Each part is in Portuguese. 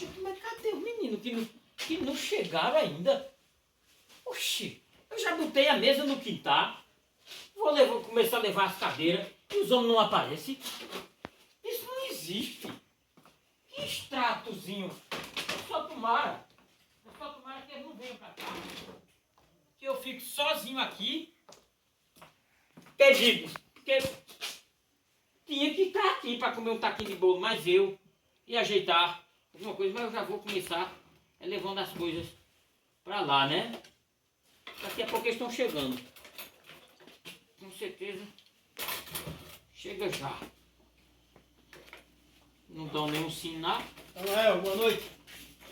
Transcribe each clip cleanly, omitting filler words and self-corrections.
Oxi, mas cadê os meninos que não chegaram ainda? Oxi, eu já botei a mesa no quintal. Vou começar a levar as cadeiras e os homens não aparecem. Isso não existe. Que extratozinho. Eu só tomara que eles não venham pra cá. Que eu fico sozinho aqui. Perdido. Porque tinha que estar aqui para comer um taquinho de bolo, mas eu ia ajeitar alguma coisa, mas eu já vou começar levando as coisas para lá, né? Daqui a pouco eles estão chegando. Com certeza chega já. Não dão nenhum sinal. Samuel, boa noite.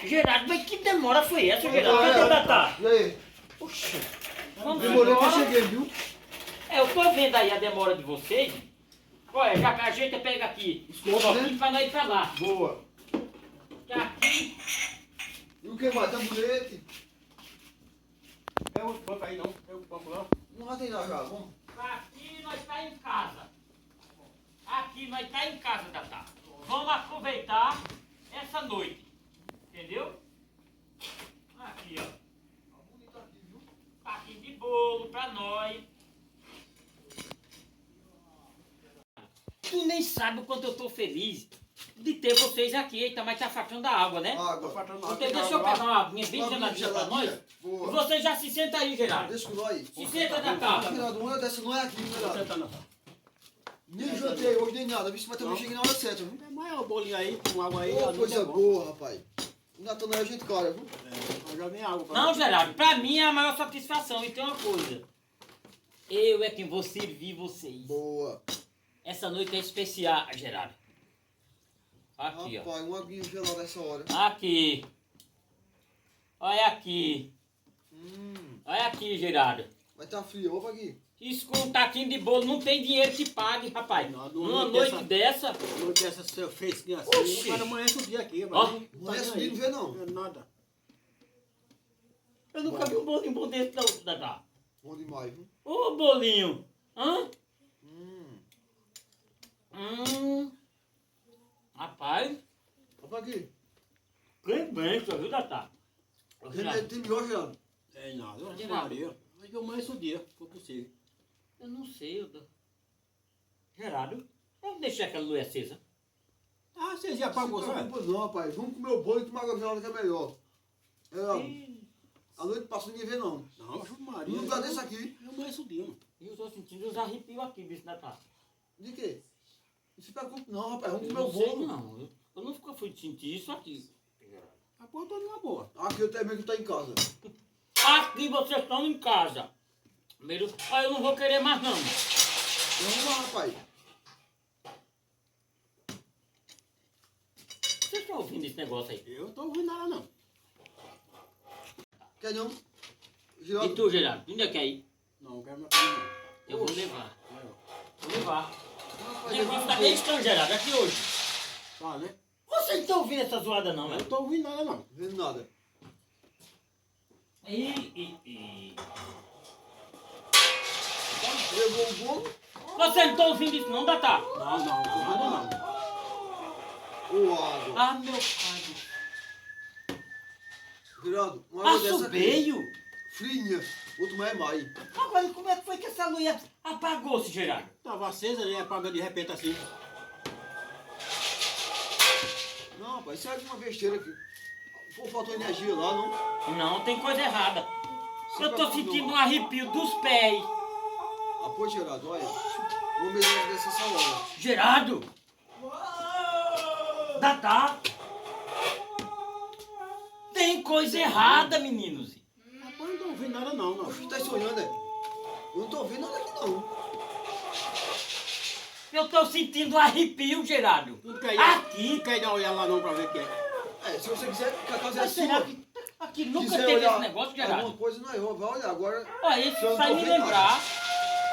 Gerardo, mas que demora foi essa, Gerardo? Cadê Tatá? E aí? Poxa, vamos Demorei que eu embora. cheguei, viu? Eu tô vendo aí a demora de vocês. Olha, já que a gente pega aqui, Esconda, né? aqui pra nós ir pra lá. Boa. Que aqui, E o que mais? Taburete? É o banco aí não, é o banco lá. Não vai ter nada já, vamos. aqui nós tá em casa. Aqui nós tá em casa, Tatá. Vamos aproveitar essa noite. Entendeu? Aqui, ó. Taquinho de bolo pra nós. Tu nem sabe o quanto eu tô feliz de ter vocês aqui. Eita, mas tá faltando a água, né? Água. Então deixa eu pegar uma aguinha bem geladinha pra nós. E Boa. você já se senta aí, Gerardo. Deixa com nós. Se senta, Tatá. Geraldo, uma dessa não é aqui, Geraldo. Senta não. Nem jantei hoje nem nada, mas também cheguei na hora certa, viu? É mais o bolinho aí, com água aí. Ô, ali coisa é bom. boa, rapaz. O Natanael é gente cara, viu? É, eu já vem água pra Não, mim. Gerardo, pra mim é a maior satisfação. E tem uma coisa. Eu é quem vou servir vocês. Boa. Essa noite é especial, Gerardo. Aqui, ó. Rapaz, uma aguinha gelada essa hora. Aqui. Olha aqui. Olha aqui, Gerardo. Vai estar frio, opa aqui. Isso com um taquinho de bolo não tem dinheiro que pague, rapaz. Não, Numa noite dessa. Noite dessa seu fresquinho assim, Oxi. o cara amanhece o dia aqui. Ó. Não é subir, não vê não. Não é nada. Eu nunca vi um bolinho bom desse não, Dadá. Bom demais, viu? Ô, bolinho. Hã? Rapaz, Opa aqui. que bênção, viu, Dadá? Ô, Gerardo, Tem melhor, Geraldo. Tem nada. Eu Geraldo. Maria. Mas eu amanheço o dia, se for possível. eu não sei, Gerardo, vamos deixar aquela luz acesa. Ah, vocês já pagou, Não sabe? preocupa não, rapaz. Vamos comer o bolo e tomar água gelada que é melhor. Geraldo, Ih, a noite passa ninguém vê não. Não, Ave Maria. Num lugar desse aqui. Eu amanheço o dia, mano. eu tô sentindo os arrepios aqui, bicho, Dadá. De quê? Não se preocupe não, rapaz. Vamos Eu comer o não sei, bolo. não. Eu nunca fui sentir isso aqui. A porra tô numa boa. Aqui eu também que tá em casa. Aqui vocês estão em casa. Primeiro, eu não vou querer mais, não. Vamos lá, rapaz. Vocês estão ouvindo esse negócio aí? Eu não tô ouvindo nada, não. Quer não? E Geraldo. tu, Gerardo? Ainda quer ir? Não, quero mais coisa, não. Eu vou levar. Vai, ó. Vou levar. O Rapaz, negócio tá bem estranho, Gerardo, aqui hoje. Tá, né? Vocês não estão ouvindo essa zoada, não, Eu né? não tô ouvindo nada, não. Vendo nada. Levou o bolo. Vocês não estão ouvindo isso, não, Datá? Não, não, nada não. Ou água. Ah, meu pai. Geraldo, uma água dessa aqui. Assobeio? Frinha. Outro mais é mais. Agora, como é que foi que essa luz apagou-se, Gerardo? Tava acesa, né? Apaga de repente assim. Não, rapaz, isso é uma besteira aqui. Pô, faltou energia lá, não? Não, tem coisa errada. Se Eu tô preocupe sentindo não. um arrepio dos pés. Ah, pô, Geraldo, olha. Vou mesmo dessa salada. Gerardo! Datá! Tem coisa errada, meninos. Rapaz, eu não tô ouvindo nada não, não. Oxe, tá sonhando, é? Eu não tô ouvindo nada aqui, não. Eu tô sentindo um arrepio, Gerardo. Tu não quer ir, Aqui? não quer ir dar uma olhada lá não pra ver o que é. É, se você quiser que a casa é Mas será sua. que aqui nunca Quiser teve olhar esse negócio, Gerardo? alguma coisa, não é eu. Vai olhar agora. Olha, isso eu não vai tô me vendo lembrar.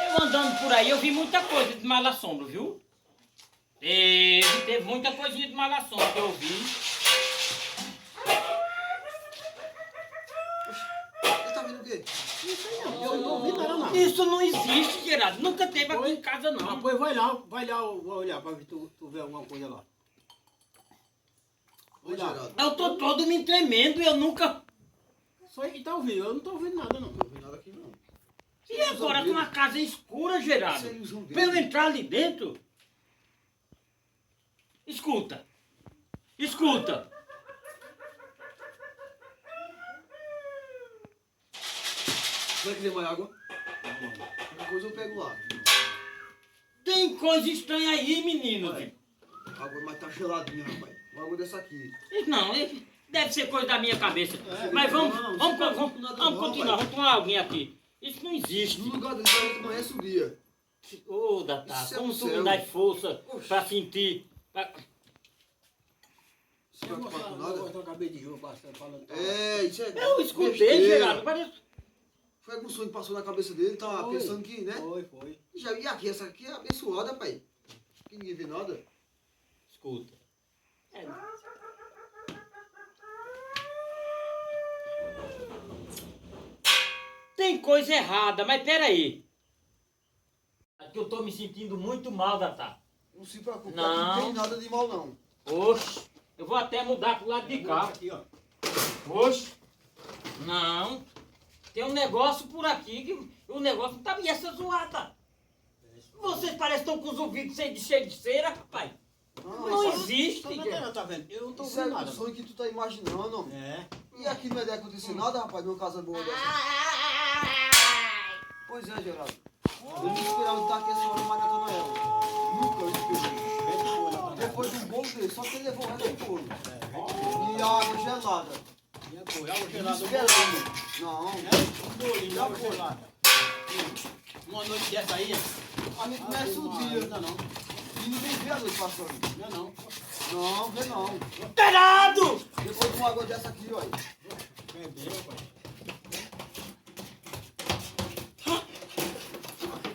Eu andando por aí, eu vi muita coisa de mal-assombro, viu? Teve muita coisinha de mal-assombro que eu vi. Ele tá vendo o quê? Eu não tô ouvindo nada não. Isso não existe, Gerardo. Nunca teve aqui em casa, não. Depois vai lá, eu vou olhar pra ver se tu vê alguma coisa lá. Ô, Geraldo. Eu tô todo me tremendo e eu nunca... Só aí que tá ouvindo. Eu não tô ouvindo nada, não. Não ouvi nada aqui, não. E agora com a casa escura, Geraldo? Isso é ilusão dele. Pra eu entrar ali dentro? Escuta. Escuta. Vai querer mais água? Qualquer coisa eu pego lá. Tem coisa estranha aí, menino. Vai. Água, mas tá geladinha, rapaz. Uma água dessa aqui. Não, deve ser coisa da minha cabeça. É, Mas vamos, não, vamos, isso não vamos, é nada vamos não, continuar, pai. vamos tomar alguém aqui. Isso não existe. No lugar desse a gente amanhece o dia. Ô, Datá, Isso é como do tu me céu. dá força Oxe. pra sentir. Se Eu preocupar com nada. eu acabei de jogo bastante falando. É, isso é. Eu escutei, besteira. Geraldo, parece... Foi algum sonho que passou na cabeça dele, tá Foi. pensando que, né? Foi. Já, e aqui, essa aqui é abençoada, pai. Que ninguém vê nada. Escuta. É. Tem coisa errada, mas peraí. Aqui eu tô me sentindo muito mal, Datá. Não se preocupe, Não. aqui não tem nada de mal, não. Oxe, eu vou até mudar pro lado de cá. Aqui, ó. Oxe, não. Tem um negócio por aqui que o negócio não tá... E essa zoada? Vocês parecem que estão com os ouvidos cheios de cera, rapaz. Não isso- existe. Só na tá vendo? Eu não tô Isso é ouvindo um nada. sonho que tu tá imaginando, homem. É. E aqui não é de acontecer nada, rapaz, numa casa boa dessa. Pois é, Geraldo. Eu não esperava estar aqui essa hora mais Natanael. Nunca eu esperei. Depois de um bolo dele, só que ele levou o resto do bolo. E água gelada. E a cor, água Me gelada. esperando. Não. Um bolinho, água gelada. Uma noite dessa aí, ó. A gente começa o dia. Ainda não. E ninguém vê a noite passando. Ainda não. Não, vê não. Cuidado! Depois de uma água dessa aqui, olha. Bebeu, pai.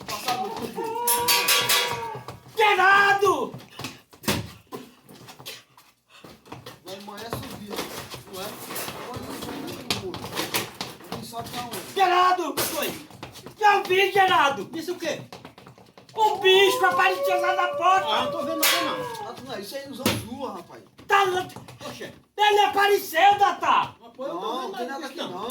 Passar a noite. Cuidado! Mas amanhece o dia. Não é? Quando ele vai no mundo. Ninguém sabe pra onde. Geraldo! Foi. Eu vi, Geraldo! Isso o quê? Um bicho apareceu lá na Ah, porta! não tô vendo nada não. Natanael, isso é ilusão sua, rapaz. Tá lá... Oxe. Ele apareceu, Datá! Mas pô, eu não tô Não, vendo não tem nada disso, aqui não.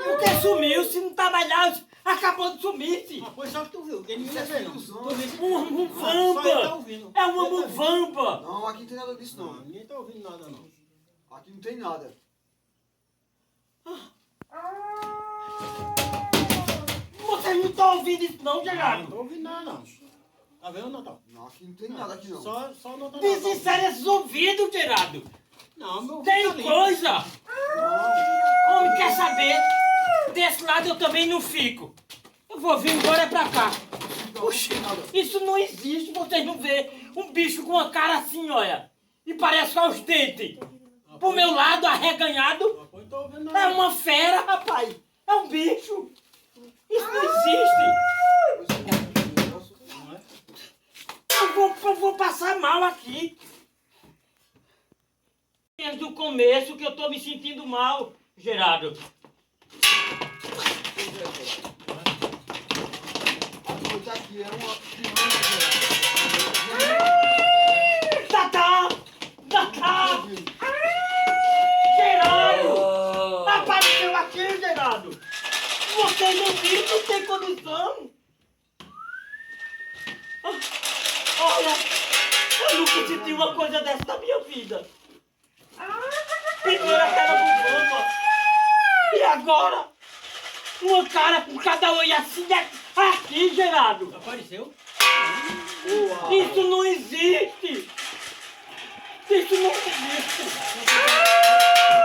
Por que sumiu? Se não tá mais lá, acabou de sumir-se! Ah, pois só que tu viu, porque ninguém Isso é vê não. ilusão. Tô vendo. Um Só ele tá vampa! ouvindo. É uma Ele tá ouvindo. muvampa! Não, aqui não tem nada disso Não, não. ninguém tá ouvindo nada não. Aqui não tem nada. Vocês não estão ouvindo isso não, Não Geraldo? tô ouvindo nada não. Tá vendo, Natal? Não, aqui não tem nada aqui não. Só não tá Desinsere esses ouvidos, Geraldo! Não, meu Tem ouvido tá limpo. coisa! Não. Homem, quer saber? Desse lado eu também não fico. Eu vou vir embora pra cá. Puxa, isso não existe, vocês não vê um bicho com uma cara assim, olha. E parece só os dentes. Pro meu lado, arreganhado, Ah, pois tô ouvindo nada. é uma fera, rapaz. É um bicho. Isso não existe. Não é? Eu vou passar mal aqui. Desde o começo que eu tô me sentindo mal, Gerardo. A noite aqui era uma criança. Tatá! Tatá! Gerardo! Apareceu aqui, Gerardo! Você não viu, não tem condição! Olha, eu nunca senti uma coisa dessa na minha vida! Primeiro aquela mudança, e agora uma cara com cada olho assim aqui, Gerardo! Apareceu? Isso não existe! Isso não existe!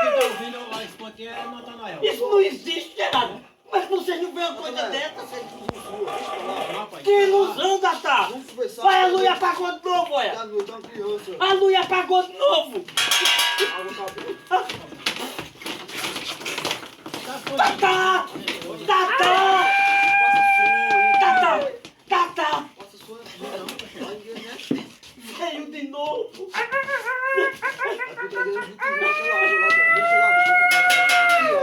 Quem tá ouvindo lá esse pontinho é o Natanael. Isso não existe, Gerardo! Mas você não vê uma coisa dessa? Essa é ilusão sua. Deixa pra lá. Rapaz. Que ilusão, Tatá! Vamos conversar. Olha, a luz apagou de novo, É olha! a noite, é uma criança. A luz apagou de novo! Água cabelo. Tatá! Tatá! Tatá! Tatá! Passa sonho aqui, não. Vai ver, né? Veio de novo!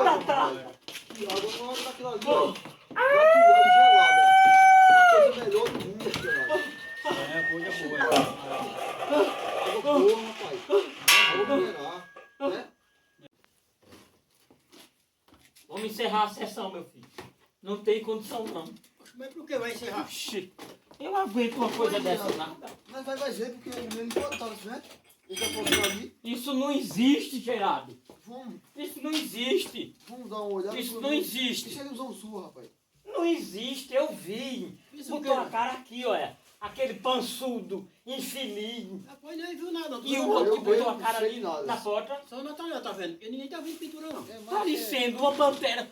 Tatá! Que água não é daquela ali, ó. Natural e gelada. A coisa melhor do mundo, gelada. É, coisa boa. Água boa, rapaz. Água mineral. Vamos encerrar a sessão, meu filho. Não tem condição, não. Mas por que vai encerrar? Oxi, eu aguento uma coisa dessa, nada. Mas vai ver, porque ele não tá vendo? Ele tá colocando ali. Isso não existe, Gerardo. Vamos, Isso não existe. vamos dar uma olhada. Isso não existe. Isso é ilusão sua, rapaz. Não existe, eu vi. Isso Botou o a quê? cara aqui, olha. Aquele pançudo, infeliz. Rapaz, nem viu nada. E o Não, outro eu que botou vejo, a cara não sei ali nada. na porta, só o Natália tá vendo. Ele nem tá vendo pintura, não. É, mas parecendo uma pantera.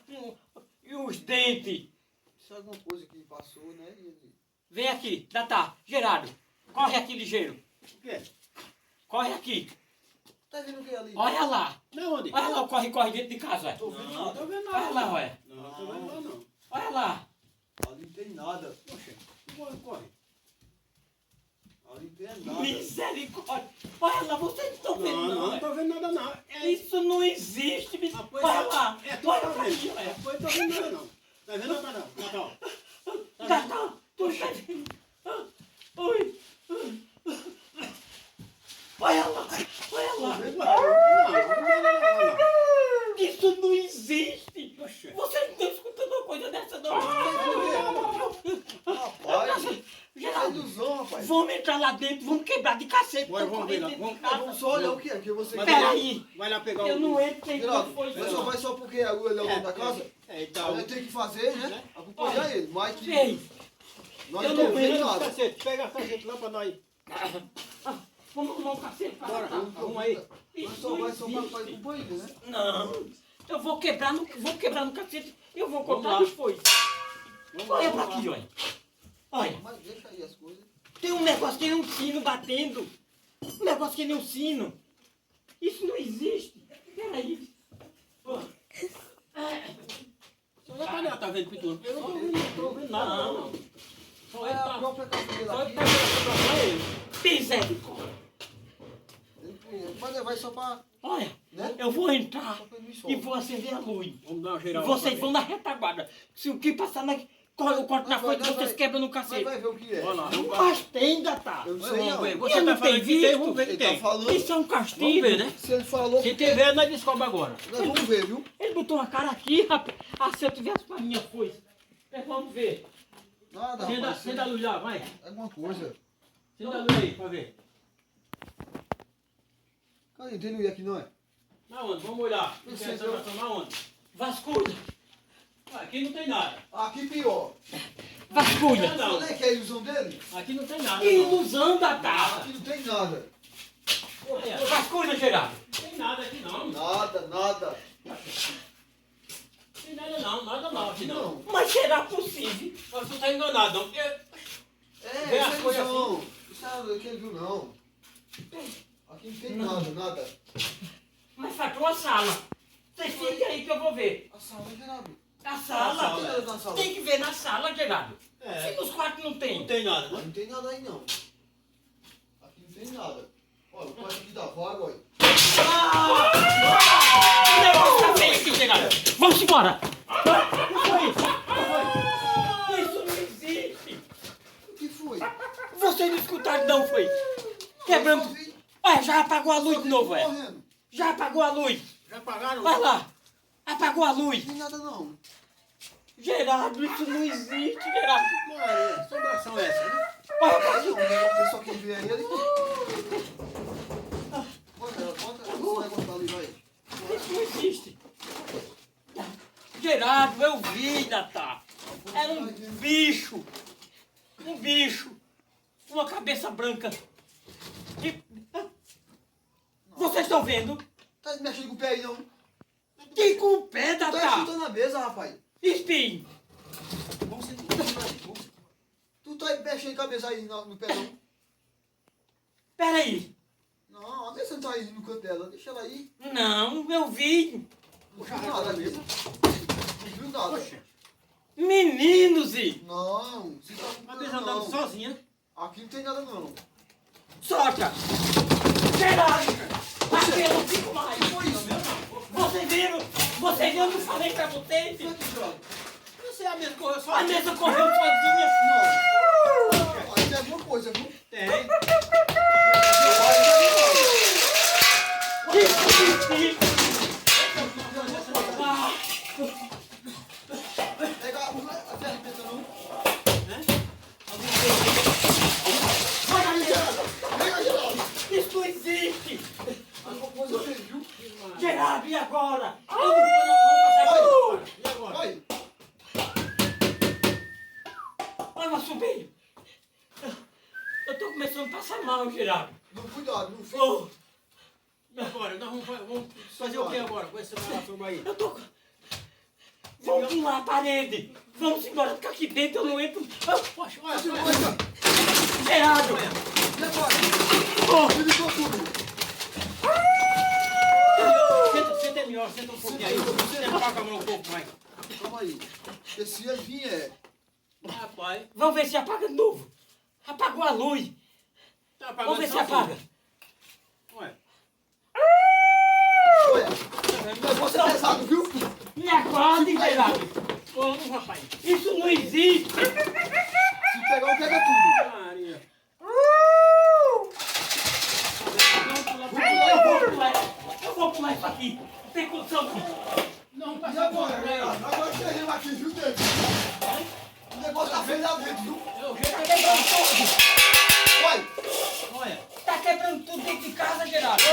E os dentes. isso é alguma coisa que passou, né? Vem aqui, Datá, Gerardo. Corre aqui ligeiro. O quê? Corre aqui. Tá vendo o que ali? Olha lá. Não, onde? Olha lá o corre-corre dentro de casa, olha. Não, tô vendo nada. Olha lá, olha. Não, tô vendo nada, não. Olha lá. Ali não tem nada. Poxa, corre, corre. Ali não tem nada. Misericórdia. Olha lá, vocês não estão vendo, Não, não. não olha. tô vendo nada, não. É isso. Isso não existe, bicho. Rapaz, Olha lá. É, tu Olha tá pra vendo. aqui, olha. Rapaz, tô vendo nada, não. Tá vendo nada, não, Natal? Datá, tu está vendo? Oi. Olha lá. Olha lá. Isso não existe! Poxa. Vocês não estão escutando uma coisa dessa, não? Rapaz, isso é Geraldo, ilusão, rapaz. vamos entrar lá dentro, vamos quebrar de cacete. Bora, tão vamos ver correndo lá, dentro vamos- de casa. Vamos só olhar o que é que você Mas quer. Peraí, Vai lá pegar eu não entro sem Geraldo, que foi vai só porque a rua é o dono da casa. É, então. Aí tem que fazer, né? Acompanhar ele. Mas que Ei, nós eu não não temos vejo nada. Cacete, pega a cacete lá pra nós. vamos arrumar um cacete pra Bora. cá. Arruma aí. Vai só pra acompanhar ele, né? Não, eu vou quebrar no cacete, eu vou contar Vamos lá. depois. Vamos Olha lá, pra vamos aqui, lá. olha. Olha, Mas deixa aí as coisas. tem um negócio que nem um sino batendo. Um negócio que nem um sino. Isso não existe. Peraí. Ó. Só o Natália tá vendo pintura. Eu não tô vendo nada, não. Só Olha ele a tá. própria casa dele Só ele aqui. tá vendo pra ele. Misericórdia. Mas vai só pra... Olha, Né? eu vou entrar Só pra ele e vou acender a luz. Vamos dar uma geral. Vocês vão na retaguarda. Se o que passar na... Eu corto na Vai, frente, vai, vocês vai. quebram no Mas cacete. vai ver o que é. Olha lá. Mas tem, ainda tá. Eu não sei Vamos não. ver. Eu Você não tá falando tenho que tem, visto. vamos ver que Ele tá tem. falando. Isso é um castigo. Vamos ver, né? Se ele falou... Se tiver, nós descobre agora. Nós vamos ver, viu? Ele botou a cara aqui, rapaz. Ah, se eu tivesse com a minha foice. Vamos ver. Nada, Acenda rapaz. acenda a luz lá, vai. É alguma coisa. Acenda a luz aí, pra ver. Cadê? Tem luz aqui, não é? Na onde? Vamos olhar. Não sei, Interessação na onde? Vasculha. Aqui não tem nada. Aqui pior. Vasculha. Não. Onde é que é a ilusão dele? Aqui não tem nada. Que não. ilusão da taça. Aqui não tem nada. Olha, Vasculha, Gerardo. Não tem nada aqui não. Não Nada, nada. tem nada não. Nada não aqui não. Não. Mas será possível? Você não tá enganado não. Porque É, Vê isso as é coisas ilusão. Isso é o que ele viu, não. Aqui não tem nada, nada. Mas faltou a sala. Vocês fiquem aí que eu vou ver. A sala não tem nada. A Não sala. tem nada na sala. Tem que ver na sala, Gerardo. É. Se nos quartos não tem. não tem nada, Mas né? não tem nada aí, não. Aqui não tem nada. Olha, o pai aqui da vaga, olha. O negócio tá feio aqui, Gerardo. Vamos embora. Isso não existe. O que foi? Vocês não escutaram, não, foi? Quebramos. Olha, já apagou a luz de novo, é. Correndo. Já apagou a luz. Já pagaram? Vai lá. Apagou a luz. Não tem nada, não. Gerardo, isso não existe, Gerardo. Olha, assombração é essa, né? Olha pra Olha, aqui. o negócio só quem vê é ele. Bota esse negócio ali, vai. Isso não existe. Gerardo, eu vi, Natá. Era um bicho. Um bicho. Uma cabeça branca. E... Vocês estão vendo? Tá mexendo com o pé aí, não. Que com o pé, Tá Natá. chutando a mesa, rapaz. Espinho. Vamos sentir. Tu tá mexendo a cabeça aí no pé, não. Peraí. Não, a mesa não tá aí no canto dela. Deixa ela aí. Não, eu vi. Não viu nada aqui. Não viu nada. Meninos, e Não, você tá com A nada, mesa andando não. sozinha. Aqui não tem nada, não. solta. Gerardo, aqui eu não fico mais. Foi isso mesmo? Vocês viram? Vocês viram? Eu não falei pra vocês. Foi que droga? Você a mesa correu A sozinha. mesa correu sozinha. Não. Aí tem alguma coisa, viu? Tem. Que bonitinho. Ah. agora? Vamos passar por agora. E agora? Vai. Olha, meu sobrinho. Eu tô começando a passar mal, Gerardo. Não, cuidado, não fica. Oh, E agora? Nós vamos fazer o que agora com esse bagaço aí? eu tô... Vamos pular a parede. Vamos embora, ficar aqui dentro, eu não entro. Ah, Poxa, olha, Vai, olha. vai. Gerardo! E agora? Oh, Ele ligou tudo. Senta melhor, senta um pouquinho aí. Senta pra câmera um pouco mais. Calma aí. Porque se ele vier. Rapaz, vamos ver se apaga de novo. Apagou a luz. tá apagando Vamos ver se sozinho. apaga. Ué, Olha. O negócio é pesado, viu? Me acorde, Gerardo. vamos, rapaz. Isso não existe. Se pegar, eu pega tudo. Maria. Eu vou pular isso aqui. Não tem condição. Não, E passa agora, por aí. Renato? Agora que ele aqui, viu, David? O negócio tá feio lá dentro, viu? É o jeito Tá que quebrando tudo. Vai. olha. Tá quebrando tudo dentro de casa, Gerardo.